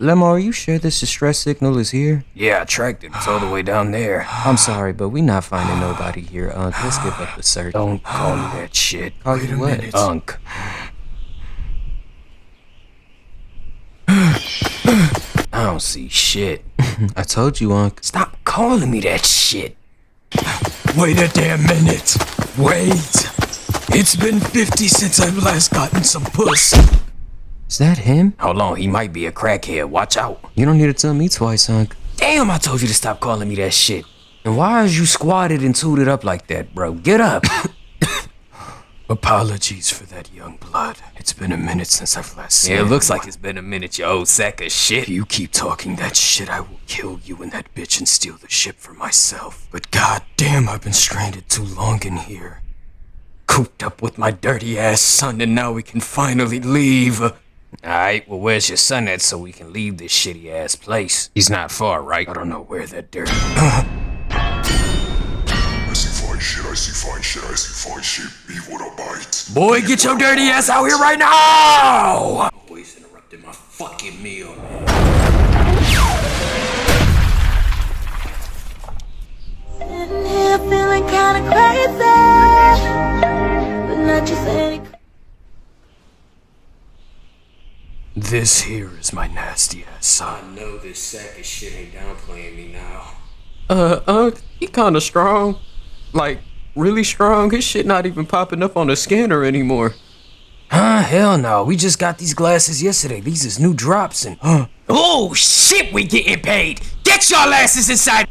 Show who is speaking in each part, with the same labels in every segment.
Speaker 1: Lemmo, are you sure this distress signal is here?
Speaker 2: Yeah, I tracked it. It's all the way down there.
Speaker 1: I'm sorry, but we not finding nobody here, Unc. Let's give up the search.
Speaker 2: Don't call me that shit.
Speaker 1: Call you what?
Speaker 2: Unc. I don't see shit.
Speaker 1: I told you, Unc.
Speaker 2: Stop calling me that shit.
Speaker 3: Wait a damn minute. Wait. It's been 50 since I've last gotten some puss.
Speaker 1: Is that him?
Speaker 2: Hold on, he might be a crackhead. Watch out.
Speaker 1: You don't need to tell me twice, Unc.
Speaker 2: Damn, I told you to stop calling me that shit. And why is you squatted and tooted up like that, bro? Get up.
Speaker 3: Apologies for that, young blood. It's been a minute since I've last seen
Speaker 2: Yeah, it looks
Speaker 3: anyone.
Speaker 2: like it's been a minute, you old sack of shit.
Speaker 3: If you keep talking that shit, I will kill you and that bitch and steal the ship for myself. But goddamn, I've been stranded too long in here. Cooped up with my dirty ass son, and now we can finally leave.
Speaker 2: Alright, well, where's your son at so we can leave this shitty ass place? He's not far, right?
Speaker 3: I don't know where that dirty...
Speaker 4: I see fine shit, I see fine shit, I see fine shit. Beef with a bite.
Speaker 3: Boy, get your dirty ass out here right now!
Speaker 2: Always interrupting my fucking meal.
Speaker 5: Sitting here feeling kinda crazy, but not just any.
Speaker 3: This here is my nasty ass son.
Speaker 2: know this sack of shit ain't downplaying me now.
Speaker 6: Unc, he kinda strong. Like, really strong. His shit not even popping up on the scanner anymore.
Speaker 2: Huh? Hell no. We just got these glasses yesterday. These is new drops and... Oh, shit, we getting paid. Get y'all asses inside.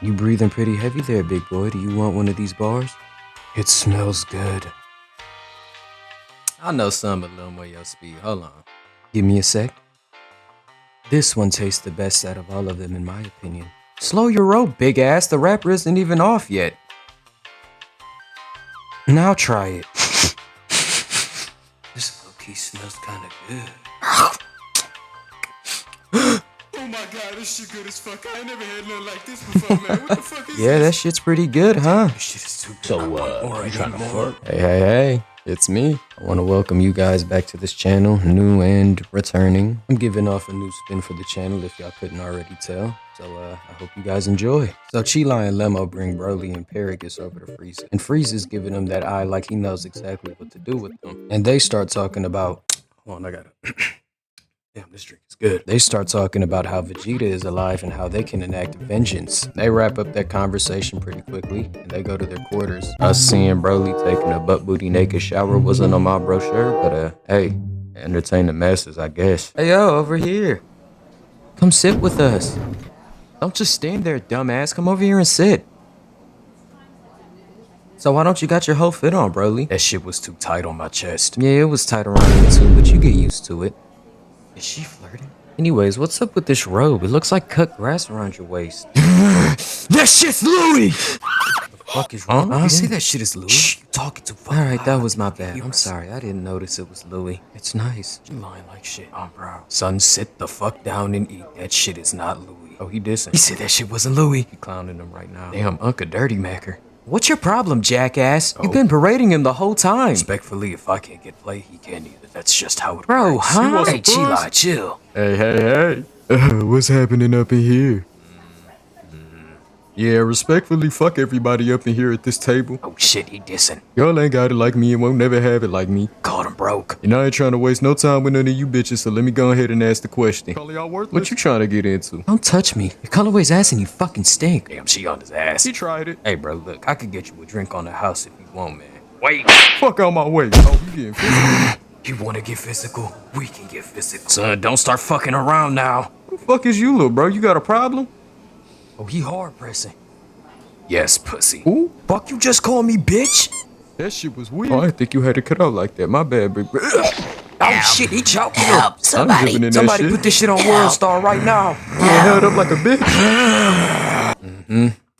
Speaker 1: You breathing pretty heavy there, big boy. Do you want one of these bars?
Speaker 3: It smells good.
Speaker 6: I know some a little more your speed. Hold on.
Speaker 1: Give me a sec. This one tastes the best out of all of them, in my opinion. Slow your roll, big ass. The wrapper isn't even off yet. Now try it.
Speaker 3: This low-key smells kinda good.
Speaker 6: Oh my god, this shit good as fuck. I ain't never had nothing like this before, man. What the fuck is
Speaker 1: Yeah, that shit's pretty good, huh?
Speaker 3: This shit is too good.
Speaker 4: You trying to flirt?
Speaker 1: Hey, it's me. I want to welcome you guys back to this channel, new and returning. I'm giving off a new spin for the channel if y'all couldn't already tell. So I hope you guys enjoy. So Chila and Lemmo bring Broly and Paragus over to Frieza. And Frieza's giving them that eye like he knows exactly what to do with them. And they start talking about...
Speaker 3: Hold on, I gotta... Damn, this drink is good.
Speaker 1: They start talking about how Vegeta is alive and how they can enact vengeance. They wrap up that conversation pretty quickly, and they go to their quarters. Us seeing Broly taking a butt booty naked shower wasn't on my brochure, but hey, entertain the masses, I guess. Hey yo, over here. Come sit with us. Don't just stand there, dumbass. Come over here and sit. So why don't you got your whole fit on, Broly?
Speaker 3: That shit was too tight on my chest.
Speaker 1: Yeah, it was tight around you too, but you get used to it. Is she flirting? Anyways, what's up with this robe? It looks like cut grass around your waist.
Speaker 3: That shit's Louis!
Speaker 1: The fuck is wrong?
Speaker 3: You say that shit is Louis? Shh, you talking too fucking
Speaker 1: Alright, that
Speaker 3: loud.
Speaker 1: was my bad. I'm sorry, I didn't notice it was Louis. It's nice.
Speaker 3: You lying like shit. Oh, bro. Son, sit the fuck down and eat. That shit is not Louis.
Speaker 1: Oh, he dissing.
Speaker 3: He said that shit wasn't Louis.
Speaker 1: He clowning him right now.
Speaker 3: Damn, Uncle Dirty Macker.
Speaker 1: What's your problem, jackass?
Speaker 3: Oh.
Speaker 1: You've been berating him the whole time.
Speaker 3: Respectfully, if I can't get play, he can't either. That's just how it
Speaker 1: Bro,
Speaker 3: works.
Speaker 1: huh?
Speaker 3: Hey, Chila, chill.
Speaker 6: Hey. What's happening up in here? Yeah, respectfully, fuck everybody up in here at this table.
Speaker 3: Oh shit, he dissing.
Speaker 6: Y'all ain't got it like me and won't never have it like me.
Speaker 3: Called him broke.
Speaker 6: And I ain't trying to waste no time with none of you bitches, so let me go ahead and ask the question. What you trying to get into?
Speaker 1: Don't touch me. Your colorway's ass and you fucking stink.
Speaker 3: Damn, she on his ass.
Speaker 6: He tried it.
Speaker 3: Hey, bro, look, I could get you a drink on the house if you want, man. Wait.
Speaker 6: Fuck out my way. Oh, you getting physical?
Speaker 3: You wanna get physical? We can get physical. Son, don't start fucking around now.
Speaker 6: Who the fuck is you, little bro? You got a problem?
Speaker 3: Oh, he hard pressing. Yes, pussy.
Speaker 6: Who?
Speaker 3: Fuck, you just call me bitch?
Speaker 6: That shit was weird. Oh, I didn't think you had to cut out like that. My bad, big bro.
Speaker 3: Oh shit, he choking you.
Speaker 5: Help!
Speaker 6: I'm giving in that
Speaker 3: Somebody
Speaker 6: shit.
Speaker 3: put this shit on World Star right now.
Speaker 6: Yeah, held up like a bitch.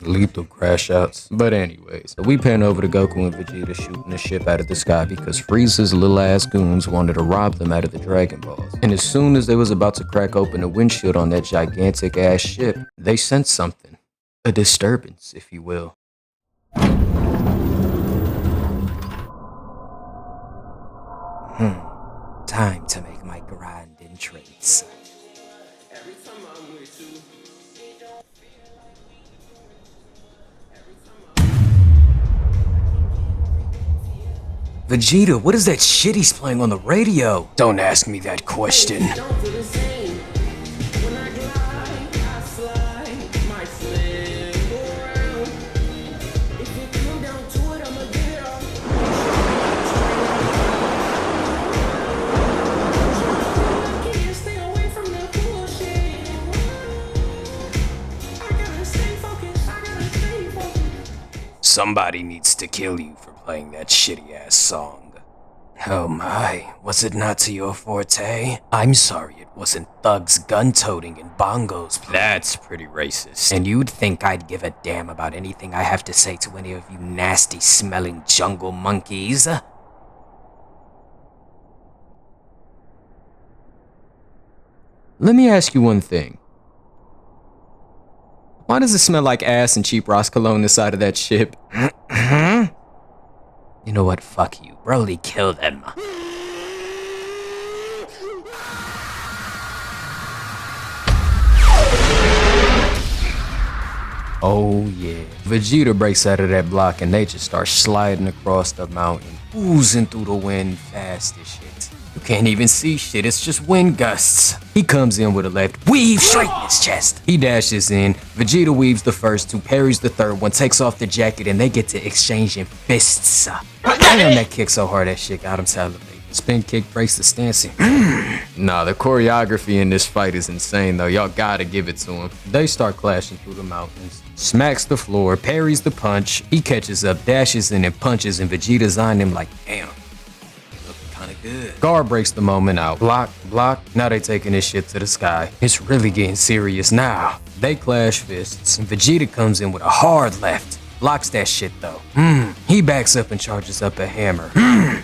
Speaker 1: Lethal crash outs. But anyways, so we pan over to Goku and Vegeta shooting the ship out of the sky because Frieza's little ass goons wanted to rob them out of the Dragon Balls. And as soon as they was about to crack open the windshield on that gigantic ass ship, they sensed something. A disturbance, if you will.
Speaker 2: time to make my grand entrance. Vegeta, what is that shit he's playing on the radio?
Speaker 3: Don't ask me that question. Somebody needs to kill you for playing that shitty ass song.
Speaker 2: Oh my, was it not to your forte? I'm sorry it wasn't thugs gun-toting and bongos playing.
Speaker 3: That's pretty racist.
Speaker 2: And you'd think I'd give a damn about anything I have to say to any of you nasty smelling jungle monkeys?
Speaker 1: Let me ask you one thing. Why does it smell like ass and cheap Ross cologne inside of that ship?
Speaker 2: You know what? Fuck you. Broly, kill them.
Speaker 1: Oh yeah. Vegeta breaks out of that block and they just start sliding across the mountain, oozing through the wind fast as shit. You can't even see shit, it's just wind gusts. He comes in with a left weave straight in his chest. He dashes in, Vegeta weaves the first two, parries the third one, takes off the jacket, and they get to exchanging fists. Damn, that kick so hard that shit got him salivating. Spin kick breaks the stance. Nah, the choreography in this fight is insane though, y'all gotta give it to him. They start clashing through the mountains. Smacks the floor, parries the punch, he catches up, dashes in and punches, and Vegeta's on him like, damn.
Speaker 2: Good.
Speaker 1: Guard breaks the moment out. Block, block. Now they taking this shit to the sky. It's really getting serious now. They clash fists, and Vegeta comes in with a hard left. Blocks that shit though. He backs up and charges up a hammer.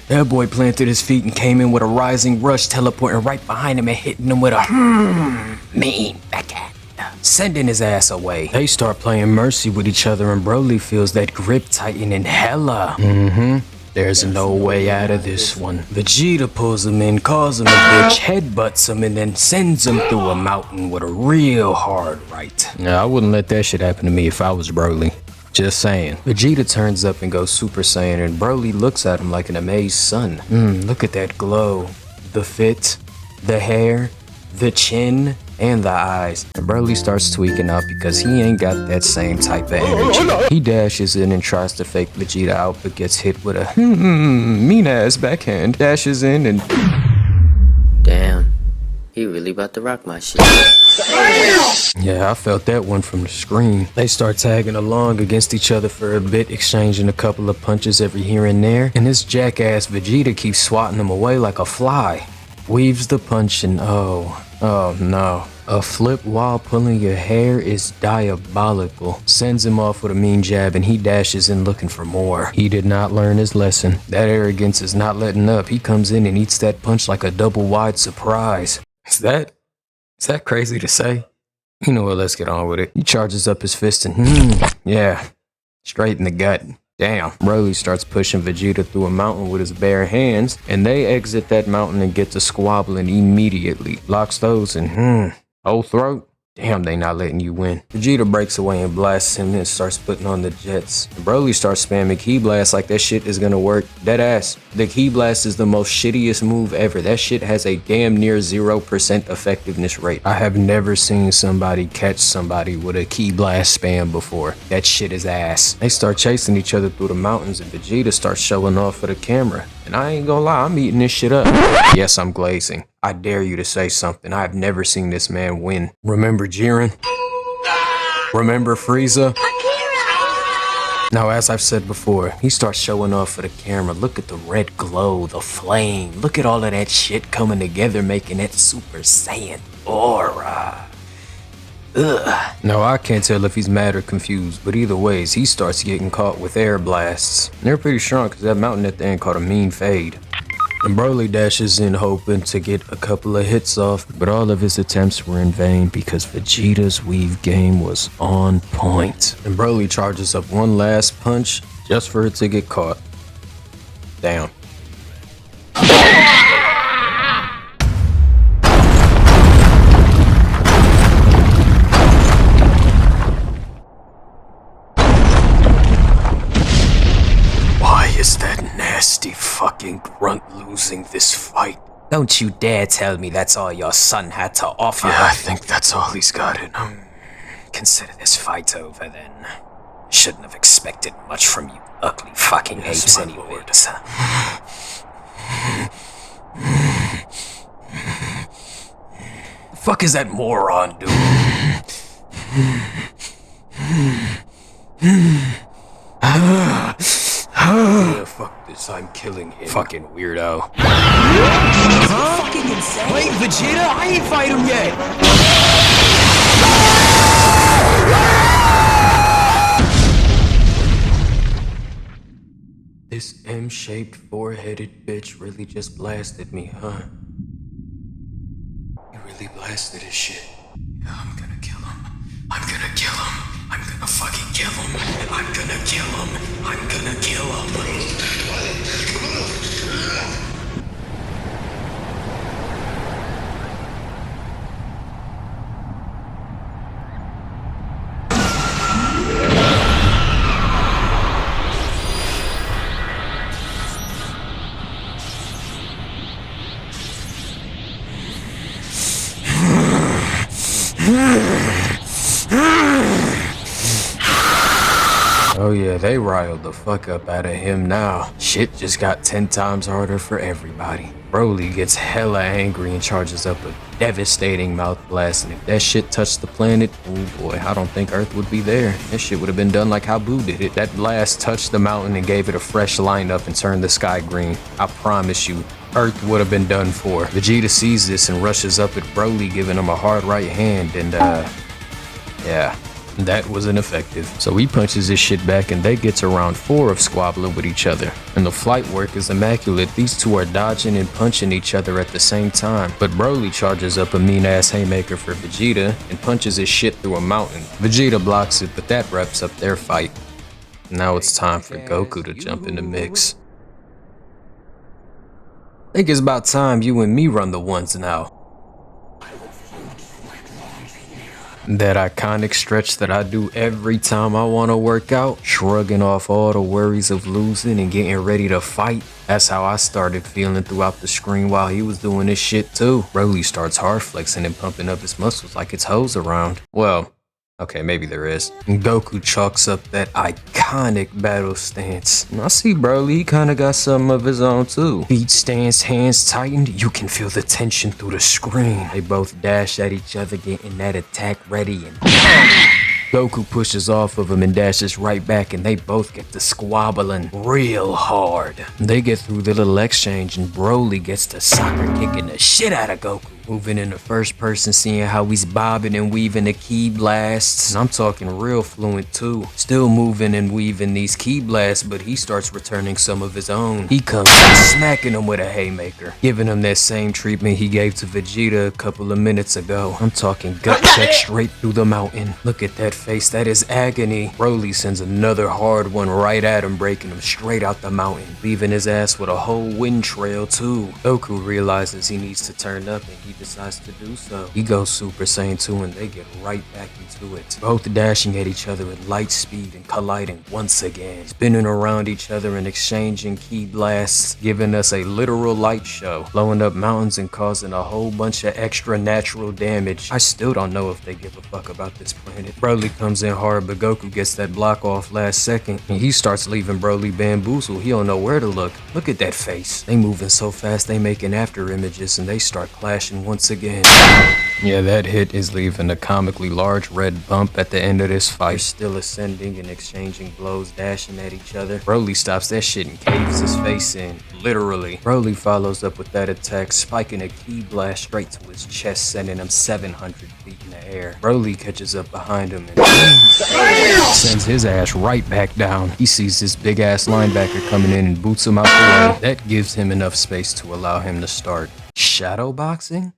Speaker 1: That boy planted his feet and came in with a rising rush, teleporting right behind him and hitting him with a mean backhand, sending his ass away. They start playing mercy with each other and Broly feels that grip tightening hella. There's no way out of this one. Vegeta pulls him in, calls him a bitch, headbutts him, and then sends him through a mountain with a real hard right. Now, I wouldn't let that shit happen to me if I was Broly. Just saying. Vegeta turns up and goes Super Saiyan, and Broly looks at him like an amazed son. Look at that glow. The fit, the hair, the chin, and the eyes. And Broly starts tweaking out because he ain't got that same type of energy. He dashes in and tries to fake Vegeta out, but gets hit with a mean ass backhand. Dashes in and
Speaker 7: Damn, he really about to rock my shit.
Speaker 1: yeah, I felt that one from the screen. They start tagging along against each other for a bit, exchanging a couple of punches every here and there. And this jackass Vegeta keeps swatting him away like a fly. Weaves the punch and oh no. A flip while pulling your hair is diabolical. Sends him off with a mean jab and he dashes in looking for more. He did not learn his lesson. That arrogance is not letting up. He comes in and eats that punch like a double wide surprise. Is that crazy to say? You know what, let's get on with it. He charges up his fist and yeah, straight in the gut. Damn. Broly starts pushing Vegeta through a mountain with his bare hands, and they exit that mountain and get to squabbling immediately. Locks those and whole throat. Damn, they not letting you win. Vegeta breaks away and blasts him and starts putting on the jets. Broly starts spamming Ki Blast like that shit is gonna work. Dead ass. The Ki Blast is the most shittiest move ever. That shit has a damn near 0% effectiveness rate. I have never seen somebody catch somebody with a Ki Blast spam before. That shit is ass. They start chasing each other through the mountains and Vegeta starts showing off for the camera. And I ain't gonna lie, I'm eating this shit up. Yes, I'm glazing. I dare you to say something. I have never seen this man win. Remember Jiren? Remember Frieza? Now, as I've said before, he starts showing off for the camera. Look at the red glow, the flame. Look at all of that shit coming together, making that Super Saiyan aura. Ugh. No, I can't tell if he's mad or confused, but either ways, he starts getting caught with air blasts. And they're pretty strong because that mountain at the end caught a mean fade. And Broly dashes in hoping to get a couple of hits off, but all of his attempts were in vain because Vegeta's weave game was on point. And Broly charges up one last punch just for it to get caught. Damn.
Speaker 3: is that nasty fucking grunt losing this fight?
Speaker 2: Don't you dare tell me that's all your son had to offer.
Speaker 3: Yeah, I think that's all he's got in him.
Speaker 2: Consider this fight over then. Shouldn't have expected much from you ugly fucking apes anyways.
Speaker 3: The fuck is that moron doing? Yeah, fuck this, I'm killing him.
Speaker 1: Fucking weirdo.
Speaker 2: Fucking insane.
Speaker 3: Wait, Vegeta, I ain't fight him yet! This M-shaped four-headed bitch really just blasted me, huh? He really blasted his shit. Yeah, I'm gonna kill him. I'm gonna kill him. I'm gonna fucking kill him. I'm gonna kill him. I'm gonna kill him.
Speaker 1: Oh yeah, they riled the fuck up out of him now. Shit just got 10 times harder for everybody. Broly gets hella angry and charges up a devastating mouth blast, and if that shit touched the planet, oh boy, I don't think Earth would be there. That shit would have been done like how Boo did it. That blast touched the mountain and gave it a fresh lineup and turned the sky green. I promise you, Earth would have been done for. Vegeta sees this and rushes up at Broly, giving him a hard right hand, and yeah. That wasn't effective. So he punches his shit back and they get to round 4 of squabbling with each other. And the flight work is immaculate. These two are dodging and punching each other at the same time. But Broly charges up a mean ass haymaker for Vegeta and punches his shit through a mountain. Vegeta blocks it, but that wraps up their fight. Now it's time for Goku to jump in the mix. Think it's about time you and me run the ones now. That iconic stretch that I do every time I want to work out, shrugging off all the worries of losing and getting ready to fight. That's how I started feeling throughout the screen while he was doing this shit too. Broly starts hard flexing and pumping up his muscles like it's hose around. Well, okay, maybe there is. And Goku chalks up that iconic battle stance. And I see Broly, he kinda got something of his own too. Feet stance, hands tightened, you can feel the tension through the screen. They both dash at each other, getting that attack ready, and Goku pushes off of him and dashes right back, and they both get to squabbling real hard. They get through the little exchange and Broly gets to soccer kicking the shit out of Goku. Moving in the first person, seeing how he's bobbing and weaving the ki blasts. And I'm talking real fluent too. Still moving and weaving these ki blasts, but he starts returning some of his own. He comes in smacking him with a haymaker, giving him that same treatment he gave to Vegeta a couple of minutes ago. I'm talking gut check straight through the mountain. Look at that face, that is agony. Broly sends another hard one right at him, breaking him straight out the mountain, leaving his ass with a whole wind trail too. Goku realizes he needs to turn up and he decides to do so. He goes Super Saiyan 2 and they get right back into it. Both dashing at each other at light speed and colliding once again, spinning around each other and exchanging ki blasts, giving us a literal light show, blowing up mountains and causing a whole bunch of extra natural damage. I still don't know if they give a fuck about this planet. Broly comes in hard, but Goku gets that block off last second and he starts leaving Broly bamboozled. He don't know where to look. Look at that face. They moving so fast they making after images and they start clashing once again. Yeah, that hit is leaving a comically large red bump at the end of this fight. They're still ascending and exchanging blows, dashing at each other. Broly stops that shit and caves his face in. Literally. Broly follows up with that attack, spiking a ki blast straight to his chest, sending him 700 feet in the air. Broly catches up behind him and sends his ass right back down. He sees this big ass linebacker coming in and boots him out the way. That gives him enough space to allow him to start shadow boxing.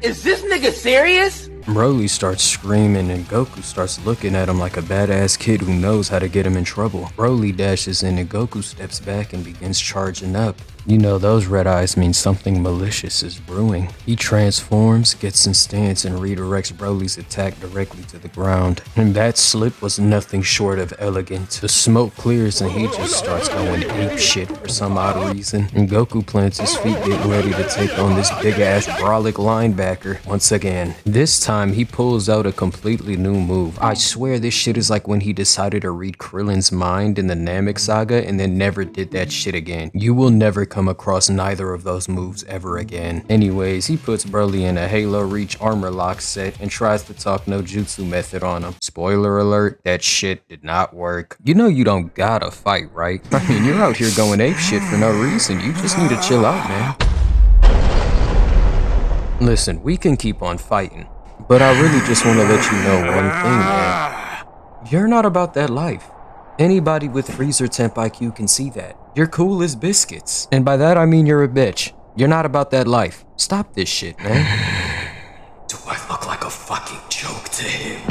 Speaker 8: Is this nigga serious?
Speaker 1: Broly starts screaming and Goku starts looking at him like a badass kid who knows how to get him in trouble. Broly dashes in and Goku steps back and begins charging up. You know those red eyes mean something malicious is brewing. He transforms, gets in stance, and redirects Broly's attack directly to the ground. And that slip was nothing short of elegant. The smoke clears and he just starts going ape shit for some odd reason. And Goku plants his feet getting ready to take on this big ass brolic linebacker once again. This time he pulls out a completely new move. I swear this shit is like when he decided to read Krillin's mind in the Namek saga and then never did that shit again. You will never come across neither of those moves ever again. Anyways, he puts Broly in a Halo Reach armor lock set and tries to talk no jutsu method on him. Spoiler alert, that shit did not work. You know you don't gotta fight, right? I mean, you're out here going ape shit for no reason. You just need to chill out, man. Listen, we can keep on fighting, but I really just want to let you know one thing, man. You're not about that life. Anybody with freezer temp IQ can see that. You're cool as biscuits. And by that I mean you're a bitch. You're not about that life. Stop this shit, man.
Speaker 3: Do I look like a fucking joke to him?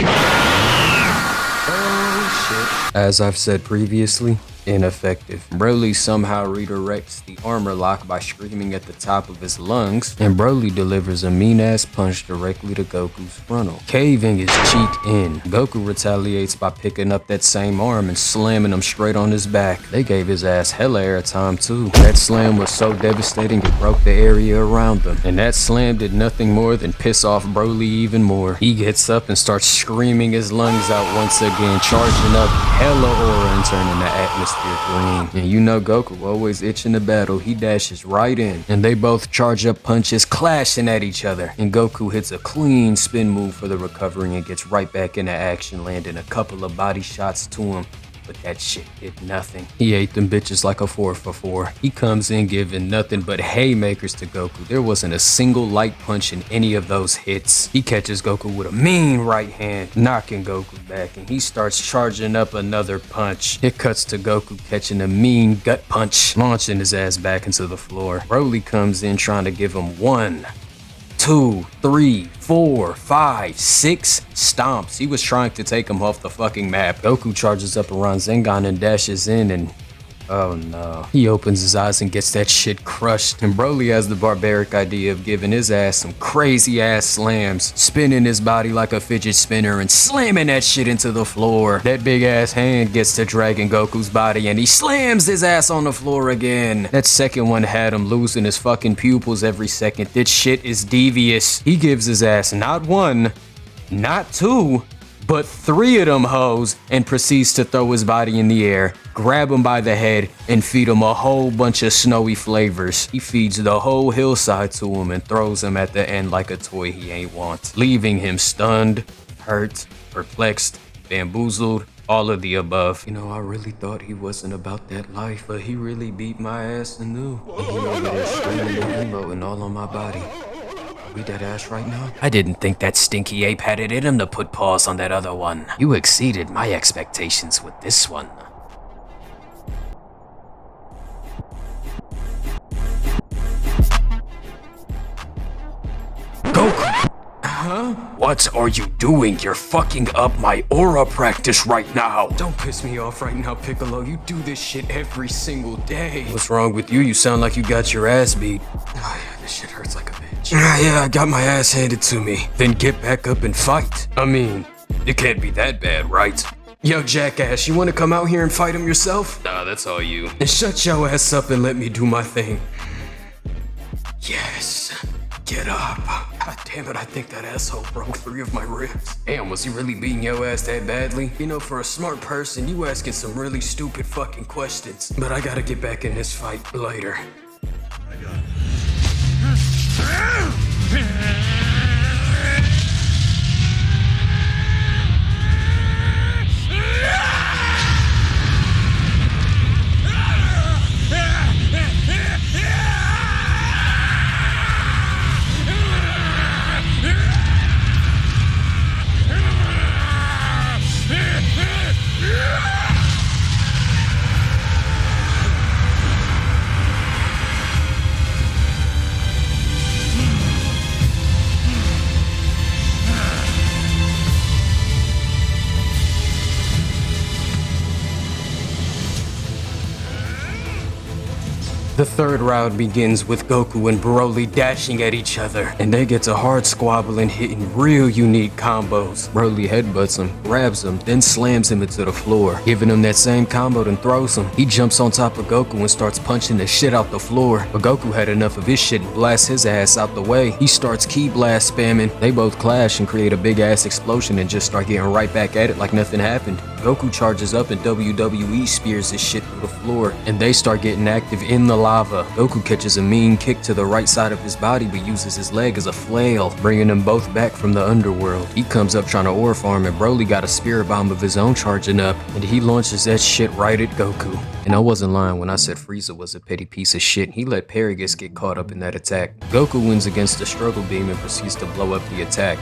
Speaker 1: Oh shit. As I've said previously, ineffective. Broly somehow redirects the armor lock by screaming at the top of his lungs, and Broly delivers a mean-ass punch directly to Goku's frontal, caving his cheek in. Goku retaliates by picking up that same arm and slamming him straight on his back. They gave his ass hella airtime too. That slam was so devastating it broke the area around them, and that slam did nothing more than piss off Broly even more. He gets up and starts screaming his lungs out once again, charging up hella aura and turning the atmosphere green. And you know Goku always itching to battle. He dashes right in and they both charge up punches clashing at each other, and Goku hits a clean spin move for the recovery and gets right back into action, landing a couple of body shots to him. But that shit did nothing. He ate them bitches like a 4 for 4. He comes in giving nothing but haymakers to Goku. There wasn't a single light punch in any of those hits. He catches Goku with a mean right hand, knocking Goku back, and he starts charging up another punch. It cuts to Goku catching a mean gut punch, launching his ass back into the floor. Broly comes in trying to give him 1, 2, 3, 4, 5, 6 stomps. He was trying to take him off the fucking map. Goku charges up around Zengon and dashes in and oh no. He opens his eyes and gets that shit crushed. And Broly has the barbaric idea of giving his ass some crazy ass slams, spinning his body like a fidget spinner and slamming that shit into the floor. That big ass hand gets to dragging Goku's body and he slams his ass on the floor again. That second one had him losing his fucking pupils every second. This shit is devious. He gives his ass not 1, not 2, but 3 of them hoes and proceeds to throw his body in the air, grab him by the head, and feed him a whole bunch of snowy flavors. He feeds the whole hillside to him and throws him at the end like a toy he ain't want, leaving him stunned, hurt, perplexed, bamboozled, all of the above. You know, I really thought he wasn't about that life, but he really beat my ass and knew. And he over there screaming and emoting all on my body. We dead ass right now?
Speaker 2: I didn't think that stinky ape had it in him to put paws on that other one. You exceeded my expectations with this one. Goku! Huh? What are you doing? You're fucking up my aura practice right now.
Speaker 3: Don't piss me off right now, Piccolo. You do this shit every single day.
Speaker 1: What's wrong with you? You sound like you got your ass beat.
Speaker 3: Oh, yeah, this shit hurts like a bitch.
Speaker 1: Yeah, I got my ass handed to me. Then get back up and fight. I mean, it can't be that bad, right?
Speaker 3: Yo, jackass, you wanna come out here and fight him yourself?
Speaker 1: Nah, that's all you.
Speaker 3: And shut your ass up and let me do my thing. Yes, get up. God damn it, I think that asshole broke 3 of my ribs.
Speaker 1: Damn, was he really beating your ass that badly?
Speaker 3: You know, for a smart person, you asking some really stupid fucking questions. But I gotta get back in this fight later. The third round begins with Goku and Broly dashing at each other, and they get to hard squabble and hitting real unique combos.
Speaker 1: Broly headbutts him, grabs him, then slams him into the floor, giving him that same combo and throws him. He jumps on top of Goku and starts punching the shit out the floor, but Goku had enough of his shit and blasts his ass out the way. He starts ki blast spamming. They both clash and create a big ass explosion and just start getting right back at it like nothing happened. Goku charges up and WWE spears his shit through the floor, and they start getting active in the lava. Goku catches a mean kick to the right side of his body but uses his leg as a flail, bringing them both back from the underworld. He comes up trying to ore farm, and Broly got a spirit bomb of his own charging up, and he launches that shit right at Goku. And I wasn't lying when I said Frieza was a petty piece of shit. He let Paragus get caught up in that attack. Goku wins against the struggle beam and proceeds to blow up the attack,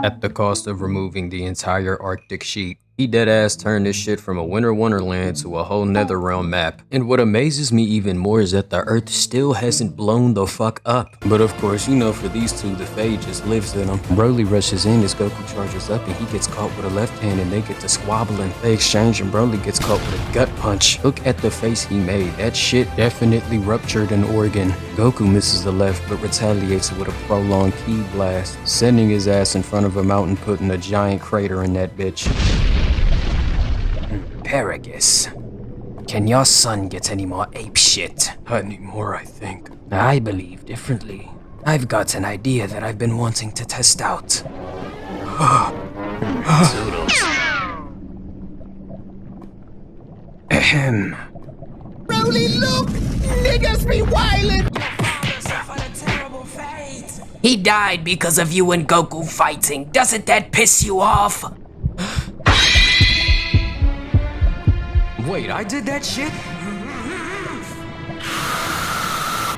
Speaker 1: at the cost of removing the entire Arctic sheet. He deadass turned this shit from a winter wonderland to a whole netherrealm map. And what amazes me even more is that the earth still hasn't blown the fuck up. But of course, you know, for these two, the fade just lives in them. Broly rushes in as Goku charges up, and he gets caught with a left hand, and they get to squabbling. They exchange, and Broly gets caught with a gut punch. Look at the face he made. That shit definitely ruptured an organ. Goku misses the left but retaliates with a prolonged ki blast, sending his ass in front of a mountain, putting a giant crater in that bitch.
Speaker 2: Paragus, can your son get any more ape shit?
Speaker 3: Not anymore, I think.
Speaker 2: I believe differently. I've got an idea that I've been wanting to test out. Ahem.
Speaker 8: Broly, look! Niggas be wildin'!
Speaker 2: He died because of you and Goku fighting. Doesn't that piss you off?
Speaker 3: Wait, I did that shit?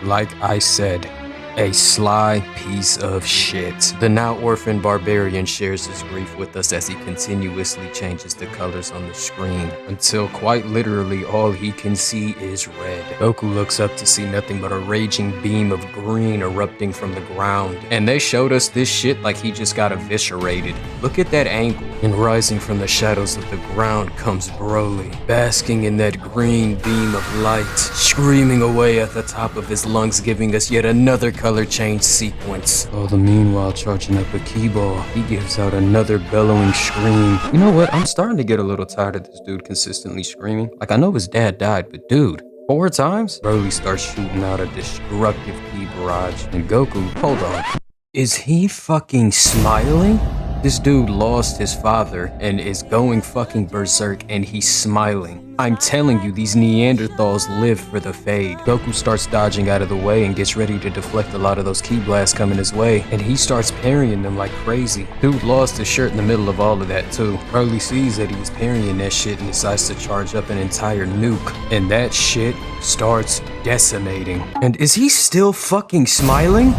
Speaker 3: Like I said, a sly piece of shit. The now orphaned barbarian shares his grief with us as he continuously changes the colors on the screen, until quite literally all he can see is red. Goku looks up to see nothing but a raging beam of green erupting from the ground. And they showed us this shit like he just got eviscerated. Look at that angle. And rising from the shadows of the ground comes Broly, basking in that green beam of light, screaming away at the top of his lungs, giving us yet another color change sequence. All the meanwhile charging up a ki ball, he gives out another bellowing scream. You know what? I'm starting to get a little tired of this dude consistently screaming. Like, I know his dad died, but dude, 4 times? Broly starts shooting out a destructive ki barrage, and Goku, hold on. Is he fucking smiling? This dude lost his father and is going fucking berserk, and he's smiling. I'm telling you, these Neanderthals live for the fade. Goku starts dodging out of the way and gets ready to deflect a lot of those ki blasts coming his way, and he starts parrying them like crazy. Dude lost his shirt in the middle of all of that too. Broly sees that he was parrying that shit and decides to charge up an entire nuke, and that shit starts decimating. And is he still fucking smiling?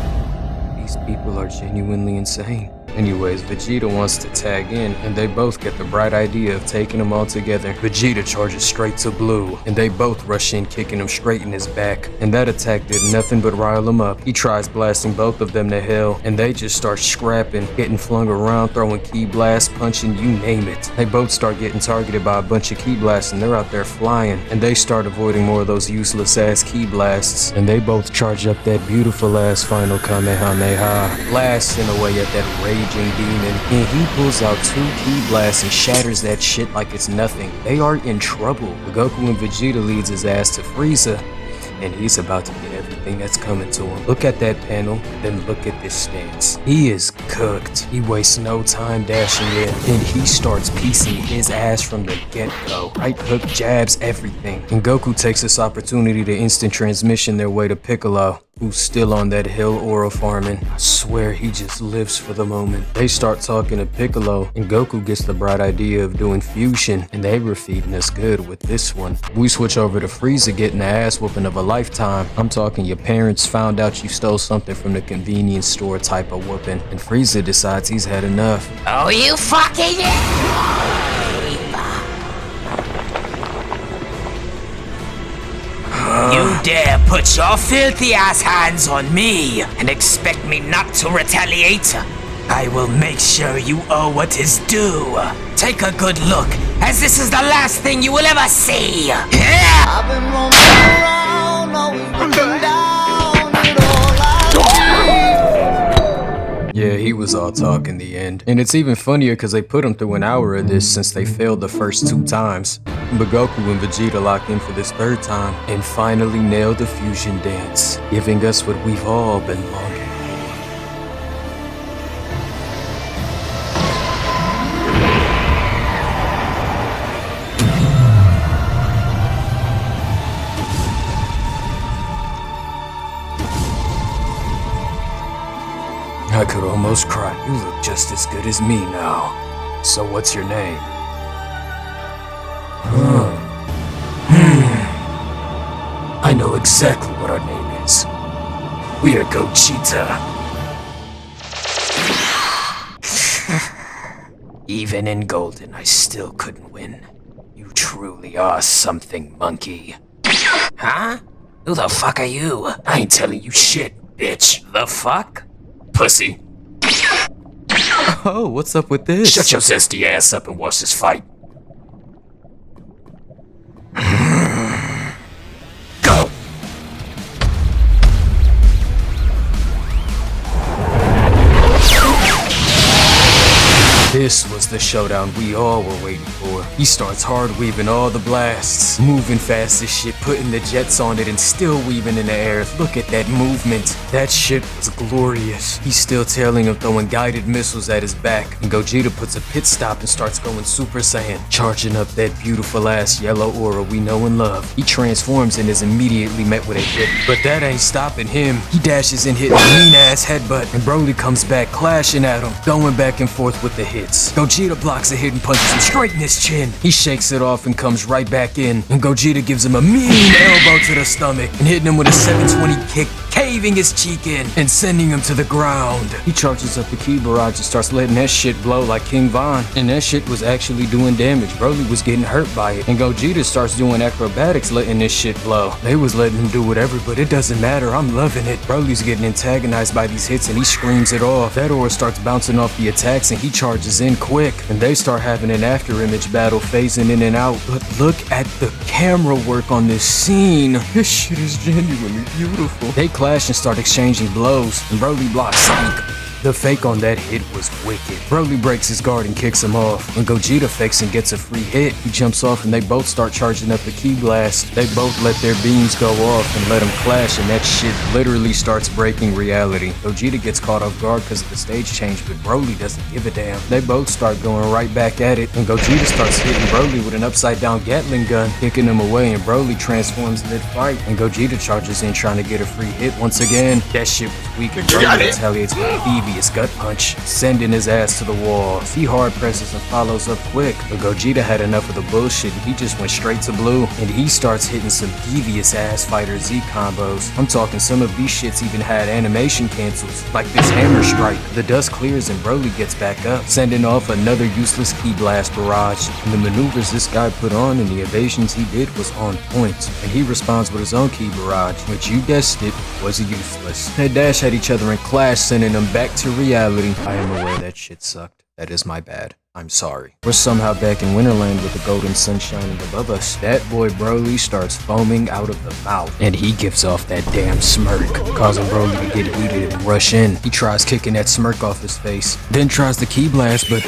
Speaker 3: These people are genuinely insane. Anyways, Vegeta wants to tag in, and they both get the bright idea of taking them all together. Vegeta charges straight to Blue, and they both rush in, kicking him straight in his back. And that attack did nothing but rile him up. He tries blasting both of them to hell, and they just start scrapping, getting flung around, throwing ki blasts, punching, you name it. They both start getting targeted by a bunch of ki blasts, and they're out there flying. And they start avoiding more of those useless ass ki blasts. And they both charge up that beautiful ass final Kamehameha, blasting away at that raging demon, and he pulls out 2 ki blasts and shatters that shit like it's nothing. They are in trouble. Goku and Vegeta leads his ass to Frieza, and he's about to get everything that's coming to him. Look at that panel, then look at this stance. He is cooked. He wastes no time dashing in, and he starts piecing his ass from the get-go. Right hook, jabs, everything. And Goku takes this opportunity to instant transmission their way to Piccolo, who's still on that hill oro farming. I swear he just lives for the moment. They start talking to Piccolo, and Goku gets the bright idea of doing fusion, and they were feeding us good with this one. We switch over to Frieza getting the ass whooping of a lifetime. I'm talking your parents found out you stole something from the convenience store type of whooping, and Frieza decides he's had enough.
Speaker 2: Oh, you fucking You dare put your filthy ass hands on me and expect me not to retaliate? I will make sure you owe what is due. Take a good look, as this is the last thing you will ever see.
Speaker 8: I've been roaming around always looking down at all I see.
Speaker 1: Yeah, he was all talk in the end. And it's even funnier because they put him through an hour of this since they failed the first 2 times. But Goku and Vegeta lock in for this 3rd time and finally nail the fusion dance, giving us what we've all been longing for. I could almost cry. You look just as good as me now. So what's your name? I know exactly what our name is. We are Gogeta. Even in Golden, I still couldn't win. You truly are something, monkey.
Speaker 2: Huh? Who the fuck are you?
Speaker 1: I ain't telling you shit, bitch.
Speaker 2: The fuck?
Speaker 1: Pussy.
Speaker 6: Oh, what's up with this?
Speaker 1: Shut your zesty ass up and watch this fight. Go! This was the showdown we all were waiting for. He starts hard weaving all the blasts, moving fast as shit, putting the jets on it and still weaving in the air. Look at that movement. That shit was glorious. He's still tailing him, throwing guided missiles at his back. And Gogeta puts a pit stop and starts going Super Saiyan, charging up that beautiful ass yellow aura we know and love. He transforms and is immediately met with a hit. But that ain't stopping him. He dashes in, hitting a mean ass headbutt, and Broly comes back clashing at him, going back and forth with the hits. Gogeta blocks a hit and punches him straight in his chin. He shakes it off and comes right back in, and Gogeta gives him a mean elbow to the stomach and hitting him with a 720 kick, caving his cheek in and sending him to the ground. He charges up the Ki Barrage and starts letting that shit blow like King Von, and that shit was actually doing damage. Broly was getting hurt by it, and Gogeta starts doing acrobatics letting this shit blow. They was letting him do whatever, but it doesn't matter, I'm loving it. Broly's getting antagonized by these hits and he screams it off. That aura starts bouncing off the attacks and he charges in quick, and they start having an after image battle phasing in and out. But look at the camera work on this scene. This shit is genuinely beautiful. They clash and start exchanging blows, and Broly blocks Sonic. The fake on that hit was wicked. Broly breaks his guard and kicks him off. When Gogeta fakes and gets a free hit, he jumps off and they both start charging up the Ki Blast. They both let their beams go off and let them clash, and that shit literally starts breaking reality. Gogeta gets caught off guard because of the stage change, but Broly doesn't give a damn. They both start going right back at it, and Gogeta starts hitting Broly with an upside down Gatling gun, kicking him away, and Broly transforms mid-fight, and Gogeta charges in trying to get a free hit once again. That shit was weak, and Broly retaliates with a devious gut punch, sending his ass to the wall. He hard presses and follows up quick, but Gogeta had enough of the bullshit and he just went straight to blue, and he starts hitting some devious ass Fighter Z combos. I'm talking some of these shits even had animation cancels, like this hammer strike. The dust clears and Broly gets back up, sending off another useless Ki Blast barrage, and the maneuvers this guy put on and the evasions he did was on point, and he responds with his own Ki Barrage, which you guessed it, was useless. They dash at each other and clash, sending them back to reality. I am aware that shit sucked. That is my bad. I'm sorry. We're somehow back in Winterland with the golden sun shining above us. That boy Broly starts foaming out of the mouth, and he gives off that damn smirk, causing Broly to get heated and rush in. He tries kicking that smirk off his face, then tries the Ki Blast, but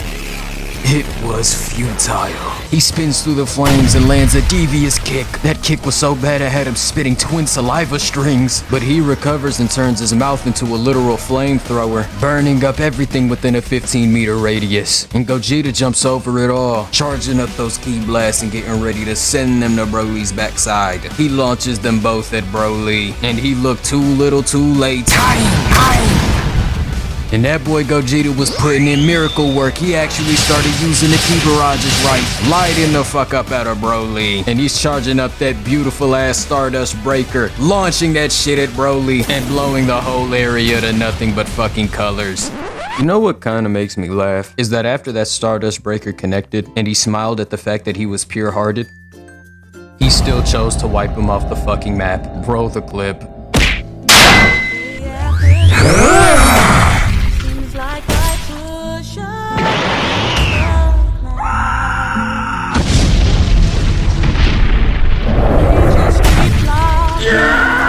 Speaker 1: it was futile. He spins through the flames and lands a devious kick. That kick was so bad it had him spitting twin saliva strings, but he recovers and turns his mouth into a literal flamethrower, burning up everything within a 15-meter radius. And Gogeta jumps over it all, charging up those Ki Blasts and getting ready to send them to Broly's backside. He launches them both at Broly, and he looked too little too late. And that boy Gogeta was putting in miracle work. He actually started using the Ki Barrages right, lighting the fuck up out of Broly. And he's charging up that beautiful ass Stardust Breaker, launching that shit at Broly, and blowing the whole area to nothing but fucking colors. You know what kinda makes me laugh? Is that after that Stardust Breaker connected, and he smiled at the fact that he was pure-hearted, he still chose to wipe him off the fucking map. Roll the clip.
Speaker 5: Seems like I push up. They just keep lying.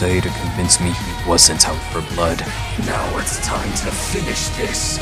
Speaker 3: say to convince me he wasn't out for blood.
Speaker 2: Now it's time to finish this.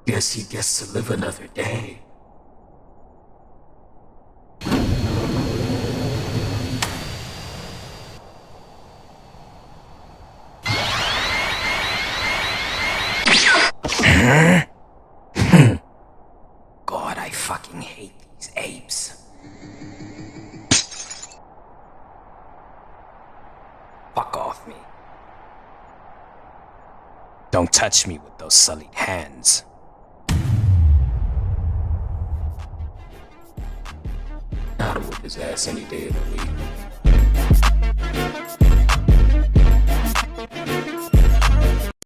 Speaker 2: Guess he gets to live another day. God, I fucking hate these apes. Fuck off me. Don't touch me with those sullied hands. I'd whip his ass any day of the week.